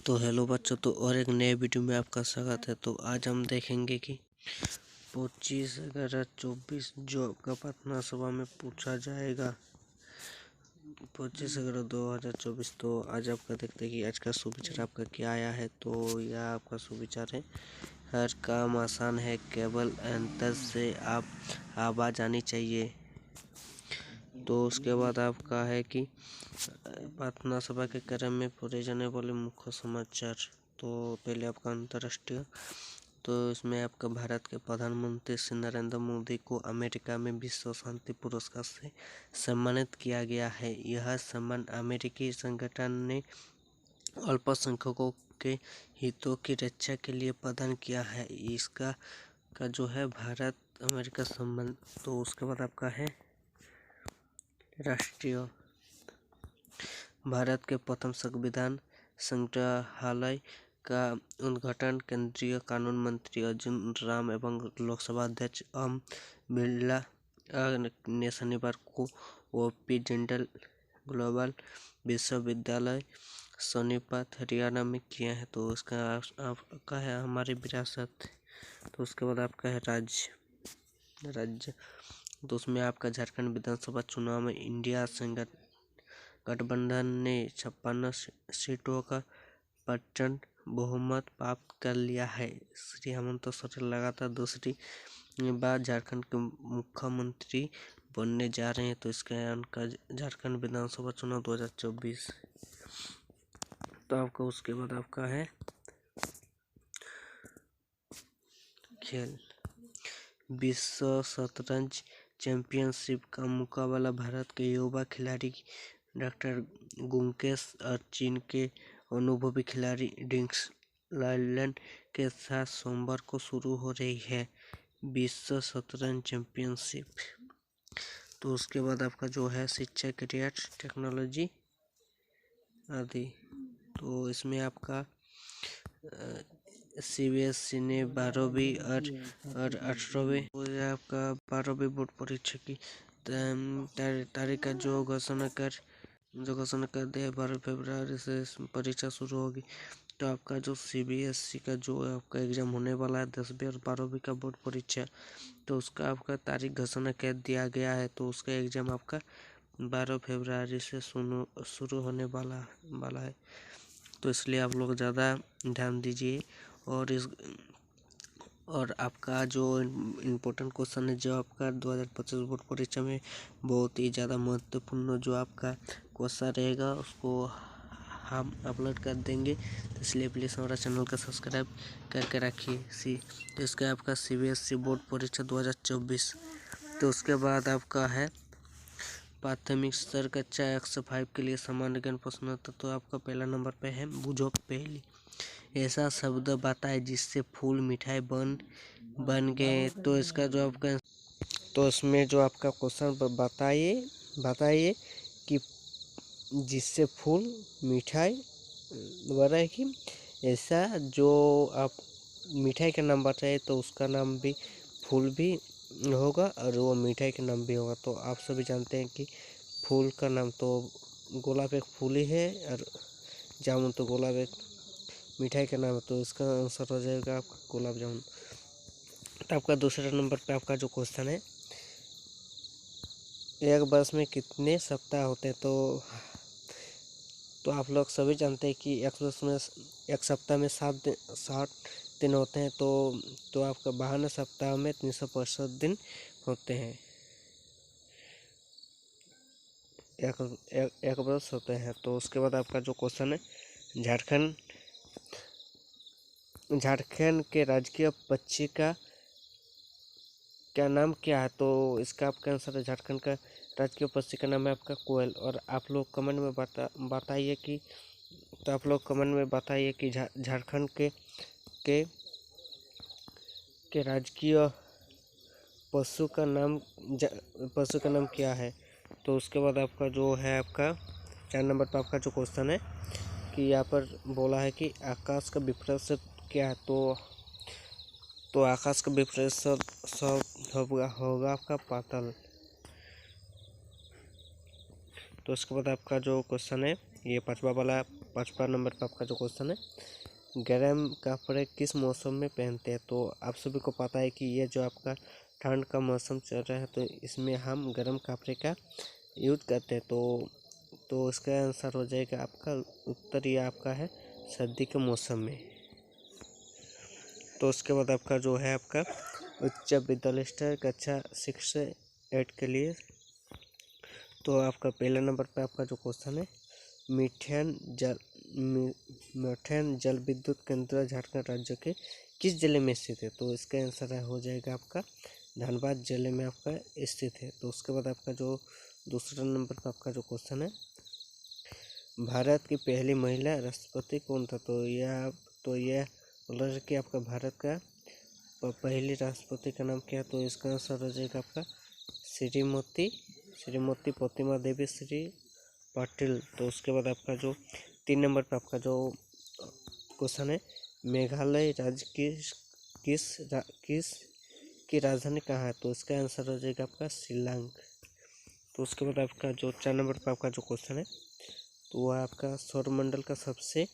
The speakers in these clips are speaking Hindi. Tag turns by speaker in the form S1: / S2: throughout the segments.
S1: तो हेलो बच्चों, तो और एक नए वीडियो में आपका स्वागत है। तो आज हम देखेंगे कि 25/11/24 जो आपका पटना सभा में पूछा जाएगा 25/11/2024। तो आज आपका देखते हैं कि आज का सुविचार आपका क्या आया है। तो यह आपका सुविचार है, हर काम आसान है, केवल अंतर से आप आवाज़ आनी चाहिए। तो उसके बाद आपका है कि पटना सभा के क्रम में पढ़े जाने वाले मुख्य समाचार। तो पहले आपका अंतर्राष्ट्रीय, तो इसमें आपका भारत के प्रधानमंत्री श्री नरेंद्र मोदी को अमेरिका में विश्व शांति पुरस्कार से सम्मानित किया गया है। यह सम्मान अमेरिकी संगठन ने अल्पसंख्यकों के हितों की रक्षा के लिए प्रदान किया है। इसका जो है भारत अमेरिका संबंध। तो उसके बाद आपका है राष्ट्रीय, भारत के प्रथम संविधान संग्रहालय का उद्घाटन केंद्रीय कानून मंत्री अर्जुन राम एवं लोकसभा अध्यक्ष ओम बिरला ने शनिवार को ओपी जिंदल ग्लोबल विश्वविद्यालय सोनीपत हरियाणा में किया है। तो इसका आपका है हमारी विरासत। तो उसके बाद आपका है राज्य। तो उसमें आपका झारखंड विधानसभा चुनाव में इंडिया गठबंधन ने 56 सीटों का प्रचंड बहुमत प्राप्त कर लिया है। श्री हेमंत सोरेन लगातार दूसरी बार झारखंड के मुख्यमंत्री बनने जा रहे हैं। तो इसका उनका झारखंड विधानसभा चुनाव 2024। तो आपका उसके बाद आपका है खेल, विश्व शतरंज चैंपियनशिप का मुकाबला भारत के युवा खिलाड़ी डॉक्टर गुकेश और चीन के अनुभवी खिलाड़ी डिंग्स लाइलन के साथ सोमवार को शुरू हो रही है विश्व शतरंज चैंपियनशिप। तो उसके बाद आपका जो है शिक्षा, करियर, टेक्नोलॉजी आदि। तो इसमें आपका CBSE ने 12वीं और 18वीं आपका 12वीं बोर्ड परीक्षा की तारीख का जो घोषणा कर दिया 12 फरवरी से परीक्षा शुरू होगी। तो आपका जो CBSE का जो आपका एग्जाम होने वाला है 10वीं और 12वीं का बोर्ड परीक्षा, तो उसका आपका तारीख घोषणा कर दिया गया है। तो उसका एग्जाम आपका 12 फरवरी से शुरू होने वाला है। तो इसलिए आप लोग ज़्यादा ध्यान दीजिए। और आपका जो इम्पोर्टेंट क्वेश्चन है जो आपका 2025 बोर्ड परीक्षा में बहुत ही ज़्यादा महत्वपूर्ण जो आपका क्वेश्चन रहेगा उसको हम अपलोड कर देंगे। तो इसलिए प्लीज़ हमारा चैनल का सब्सक्राइब करके रखिए। तो इसका आपका CBSE बोर्ड परीक्षा 2024। तो उसके बाद आपका है प्राथमिक स्तर कक्षा 105 के लिए सामान्य ज्ञान प्रश्न। तो आपका पहला नंबर पे है बुझो पहली, ऐसा शब्द बताए जिससे फूल मिठाई बन गए। तो इसका जो आपका, तो इसमें जो आपका क्वेश्चन बताइए कि जिससे फूल मिठाई बनेगी, ऐसा जो आप मिठाई का नाम बताइए तो उसका नाम भी फूल भी होगा और वो मिठाई का नाम भी होगा। तो आप सभी जानते हैं कि फूल का नाम तो गुलाब एक फूल ही है और जामुन तो गुलाब एक मिठाई का नाम है। तो इसका आंसर हो जाएगा आपका गुलाब जामुन। तो आपका दूसरे नंबर पे आपका जो क्वेश्चन है, एक वर्ष में कितने सप्ताह होते हैं। तो आप लोग सभी जानते हैं कि एक वर्ष में एक सप्ताह में 60 दिन होते हैं। तो आपका 52 सप्ताह में 365 दिन होते हैं, एक वर्ष होते हैं। तो उसके बाद आपका जो क्वेश्चन है झारखंड के राजकीय पक्षी का क्या नाम क्या है। तो इसका आपका आंसर है झारखंड का राजकीय पक्षी का नाम है आपका कोयल। और आप लोग कमेंट में बताइए कि, तो आप लोग कमेंट में बताइए कि झारखंड के राजकीय पशु का नाम क्या है। तो उसके बाद आपका जो है आपका 4 नंबर पर आपका जो क्वेश्चन है कि यहाँ पर बोला है कि आकाश का विपरीत शब्द क्या है। तो आकाश का विपरीत शब्द होगा आपका पाताल। तो उसके बाद आपका जो क्वेश्चन है ये 5वां वाला 55 नंबर पर आपका जो क्वेश्चन है, गर्म कपड़े किस मौसम में पहनते हैं। तो आप सभी को पता है कि ये जो आपका ठंड का मौसम चल रहा है, तो इसमें हम गर्म कपड़े का यूज करते हैं। तो इसका आंसर हो जाएगा आपका उत्तर, ये आपका है सर्दी के मौसम में। तो उसके बाद आपका जो है आपका उच्च विद्यालय स्तर कक्षा 6 से 8 के लिए, तो आपका पहले नंबर पे आपका जो क्वेश्चन है, मिठैन जल विद्युत केंद्र झारखंड राज्य के किस जिले में स्थित है। तो इसका आंसर हो जाएगा आपका धनबाद जिले में आपका स्थित है। तो उसके बाद आपका जो दूसरा नंबर पर आपका जो क्वेश्चन है, भारत की पहली महिला राष्ट्रपति कौन था। तो यह बोल रहा है कि आपका भारत का पहली राष्ट्रपति का नाम क्या है। तो इसका आंसर हो जाएगा आपका श्रीमती प्रतिमा देवी श्री पाटिल। तो उसके बाद आपका जो 3 नंबर पर आपका जो क्वेश्चन है, मेघालय राज्य की राजधानी कहाँ है। तो इसका आंसर हो जाएगा आपका शिलांग। तो उसके बाद आपका जो 4 नंबर पर आपका जो क्वेश्चन है, तो वह आपका सौरमंडल का सबसे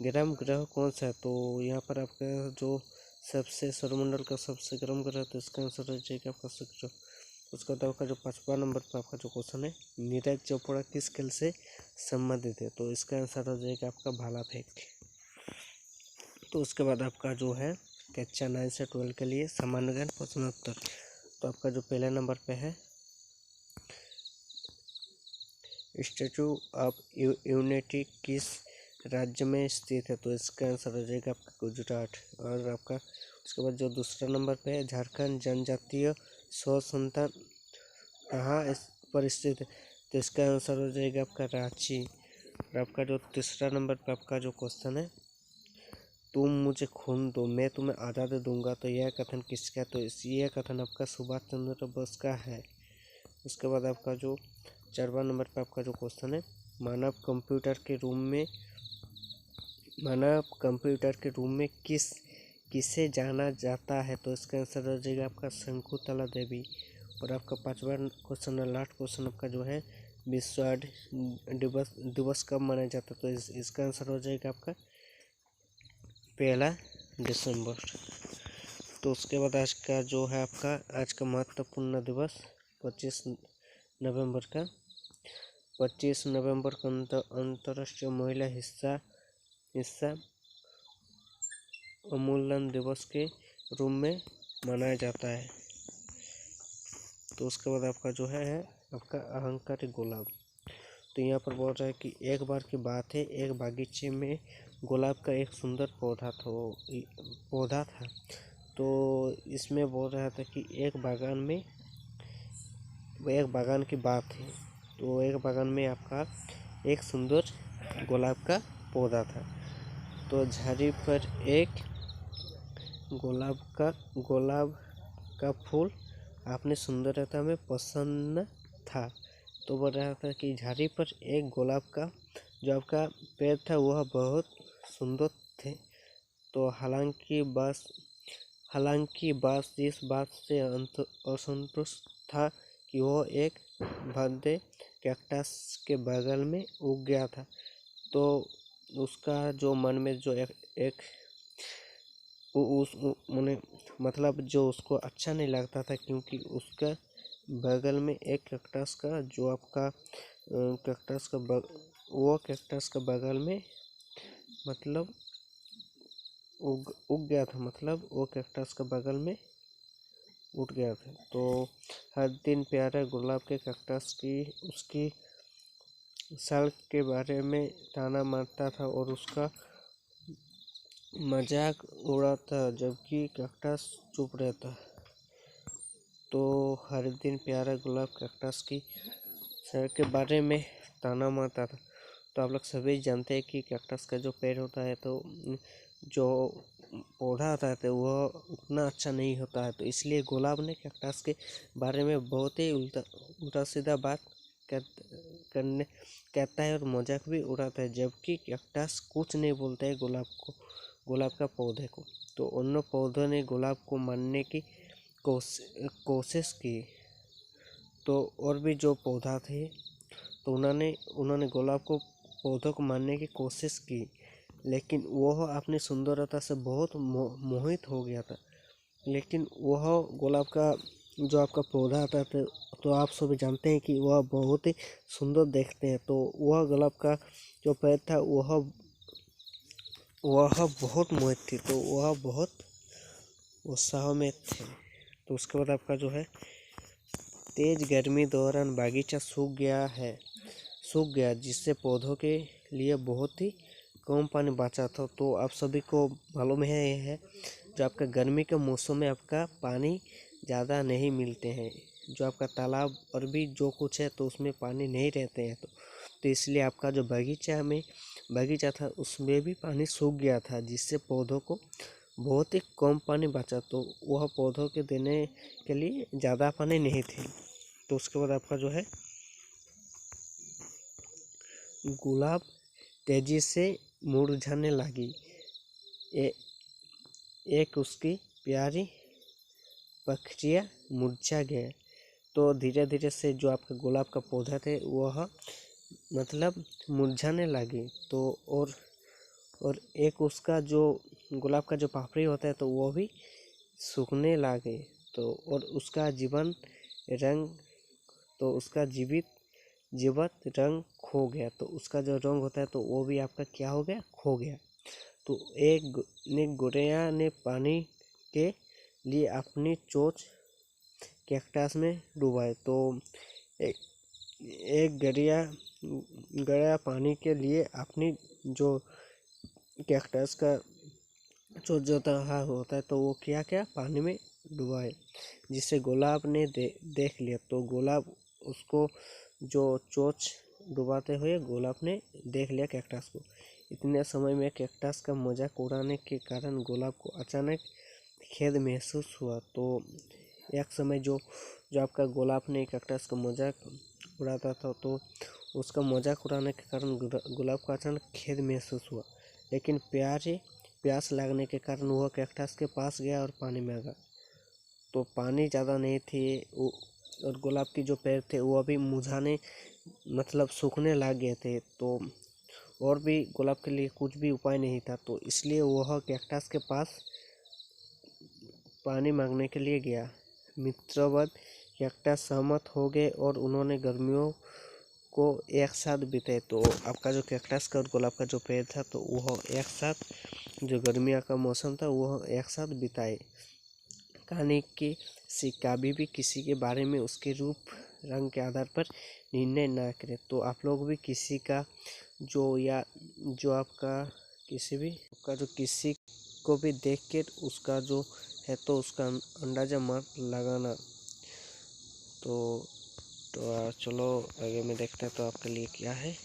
S1: गर्म ग्रह कौन सा है। तो यहाँ पर आपका जो सौरमंडल का सबसे गर्म ग्रह, तो इसका आंसर हो जाएगा आपका शुक्र। उसका बाद आपका जो 55 नंबर पर आपका जो क्वेश्चन है, नीरज चोपड़ा किस खेल से संबंधित है। तो इसका आंसर हो जाएगा आपका भाला फेंक। तो उसके बाद आपका जो है कक्षा 9 से 12 के लिए सामान्य ज्ञान प्रश्नोत्तर। तो आपका जो पहला नंबर पे है, स्टैचू ऑफ यूनिटी किस राज्य में स्थित है। तो इसका आंसर हो जाएगा आपका गुजरात। और आपका उसके बाद जो दूसरा नंबर पे है, झारखंड जनजातीय शोध संस्थान कहाँ पर स्थित है। तो इसका आंसर हो जाएगा आपका रांची। और आपका जो तीसरा नंबर पे आपका जो क्वेश्चन है, तुम मुझे खून दो मैं तुम्हें आज़ादी दूंगा। तो यह कथन किसका है। तो यह कथन आपका सुभाष चंद्र बोस का है। उसके बाद आपका जो 4वां नंबर पर आपका जो क्वेश्चन है, मानव कंप्यूटर के रूम में किसे जाना जाता है। तो इसका आंसर हो जाएगा आपका शंकुतला देवी। और आपका 5वां क्वेश्चन है, लास्ट क्वेश्चन आपका जो है, विश्व दिवस कब मनाया जाता है। तो इसका आंसर हो जाएगा आपका 1 दिसंबर। तो उसके बाद आज का जो है आपका आज का महत्वपूर्ण दिवस 25 नवंबर का 25 नवंबर को अंतर्राष्ट्रीय महिला हिस्सा उन्मूलन दिवस के रूप में मनाया जाता है। तो उसके बाद आपका जो है आपका अहंकारी गुलाब। तो यहाँ पर बोल रहा है कि एक बार की बात है, एक बागीचे में गुलाब का एक सुंदर पौधा था। तो इसमें बोल रहा था कि एक बागान की बात है। तो एक बागान में आपका एक सुंदर गुलाब का पौधा था। तो झाड़ी पर एक गुलाब का फूल अपनी सुंदरता में प्रसन्न था। तो बोल रहा था कि झाड़ी पर एक गुलाब का जो आपका पेड़ था वह बहुत सुंदर थे। तो हालांकि बास इस बात से असंतुष्ट था कि वह एक भद्दे कैक्टस के बगल में उग गया था। तो उसका जो मन में जो एक मतलब जो उसको अच्छा नहीं लगता था, क्योंकि उसका बगल में एक कैक्टस का जो आपका कैक्टस का बगल में मतलब उग गया था, मतलब वो कैक्टस का बगल में उठ गया था। तो हर दिन प्यारे गुलाब के कैक्टस की उसकी साल के बारे में ताना मारता था और उसका मजाक उड़ाता, जबकि कैक्टस चुप रहता। तो हर दिन प्यारा गुलाब कैक्टस की साल के बारे में ताना मारता था। तो आप लोग सभी जानते हैं कि कैक्टस का जो पेड़ होता है, तो जो पौधा होता है तो वह उतना अच्छा नहीं होता है। तो इसलिए गुलाब ने कैक्टस के बारे में बहुत ही उल्टा सीधा बात कहता है और मजाक भी उड़ाता है, जबकि कैक्टस कुछ नहीं बोलता है गुलाब का पौधे को। तो उन पौधों ने गुलाब को मारने की कोशिश की। तो और भी जो पौधा थे, तो उन्होंने गुलाब को पौधों को मारने की कोशिश की, लेकिन वह अपनी सुंदरता से बहुत मोहित हो गया था। लेकिन वह गुलाब का जो आपका पौधा था तो आप सभी जानते हैं कि वह बहुत ही सुंदर देखते हैं। तो वह गुलाब का जो पेड़ था वह बहुत मोहित थी, तो वह बहुत उत्साह में थे। तो उसके बाद आपका जो है तेज गर्मी दौरान बागीचा सूख गया, जिससे पौधों के लिए बहुत ही कम पानी बचा था। तो आप सभी को मालूम है यह है जो आपका गर्मी के मौसम में आपका पानी ज़्यादा नहीं मिलते हैं, जो आपका तालाब और भी जो कुछ है तो उसमें पानी नहीं रहते हैं। तो इसलिए आपका जो बगीचा था उसमें भी पानी सूख गया था, जिससे पौधों को बहुत ही कम पानी बचा। तो वह पौधों के देने के लिए ज़्यादा पानी नहीं थे। तो उसके बाद आपका जो है गुलाब तेजी से मुरझाने लगी। एक उसकी प्यारी पखियाँ मुरझा गए। तो धीरे धीरे से जो आपका गुलाब का पौधा थे वह मतलब मुरझाने लगे। तो और एक उसका जो गुलाब का जो पापड़ी होता है तो वो भी सूखने लगे। तो और उसका जीवित रंग खो गया। तो उसका जो रंग होता है तो वो भी आपका क्या हो गया, खो गया। तो एक गोरैया ने पानी के लिए अपनी चोंच कैक्टस में डुबाए। तो एक गैया पानी के लिए अपनी जो कैक्टस का चोंच जो होता है तो वो क्या पानी में डुबाए, जिसे गुलाब ने देख लिया। तो गुलाब उसको जो चोंच डुबाते हुए गुलाब ने देख लिया कैक्टस को। इतने समय में कैक्टस का मजाक उड़ाने के कारण गुलाब को अचानक खेद महसूस हुआ। तो एक समय जो आपका गुलाब ने कैक्टस का मजाक उड़ाता था तो उसका मजाक उड़ाने के कारण गुलाब को अचानक खेद महसूस हुआ। लेकिन प्यास लगने के कारण वह कैक्टस के पास गया और पानी मांगा। तो पानी ज़्यादा नहीं थी और गुलाब की जो पेड़ थे वो अभी मुरझाने मतलब सूखने लग गए थे। तो और भी गुलाब के लिए कुछ भी उपाय नहीं था। तो इसलिए वह कैक्टस के पास पानी मांगने के लिए गया। मित्रवत कैक्टस सहमत हो गए और उन्होंने गर्मियों को एक साथ बिताए। तो आपका जो कैक्टस का और गुलाब का जो पेड़ था तो वह एक साथ जो गर्मियों का मौसम था वह एक साथ बिताए। कहानी की सीख, कभी भी किसी के बारे में उसके रूप रंग के आधार पर निर्णय ना करें। तो आप लोग भी किसी का जो आपका किसी को भी देख के उसका जो है तो उसका अंदाजा मत लगाना। तो चलो आगे में देखते हैं तो आपके लिए क्या है।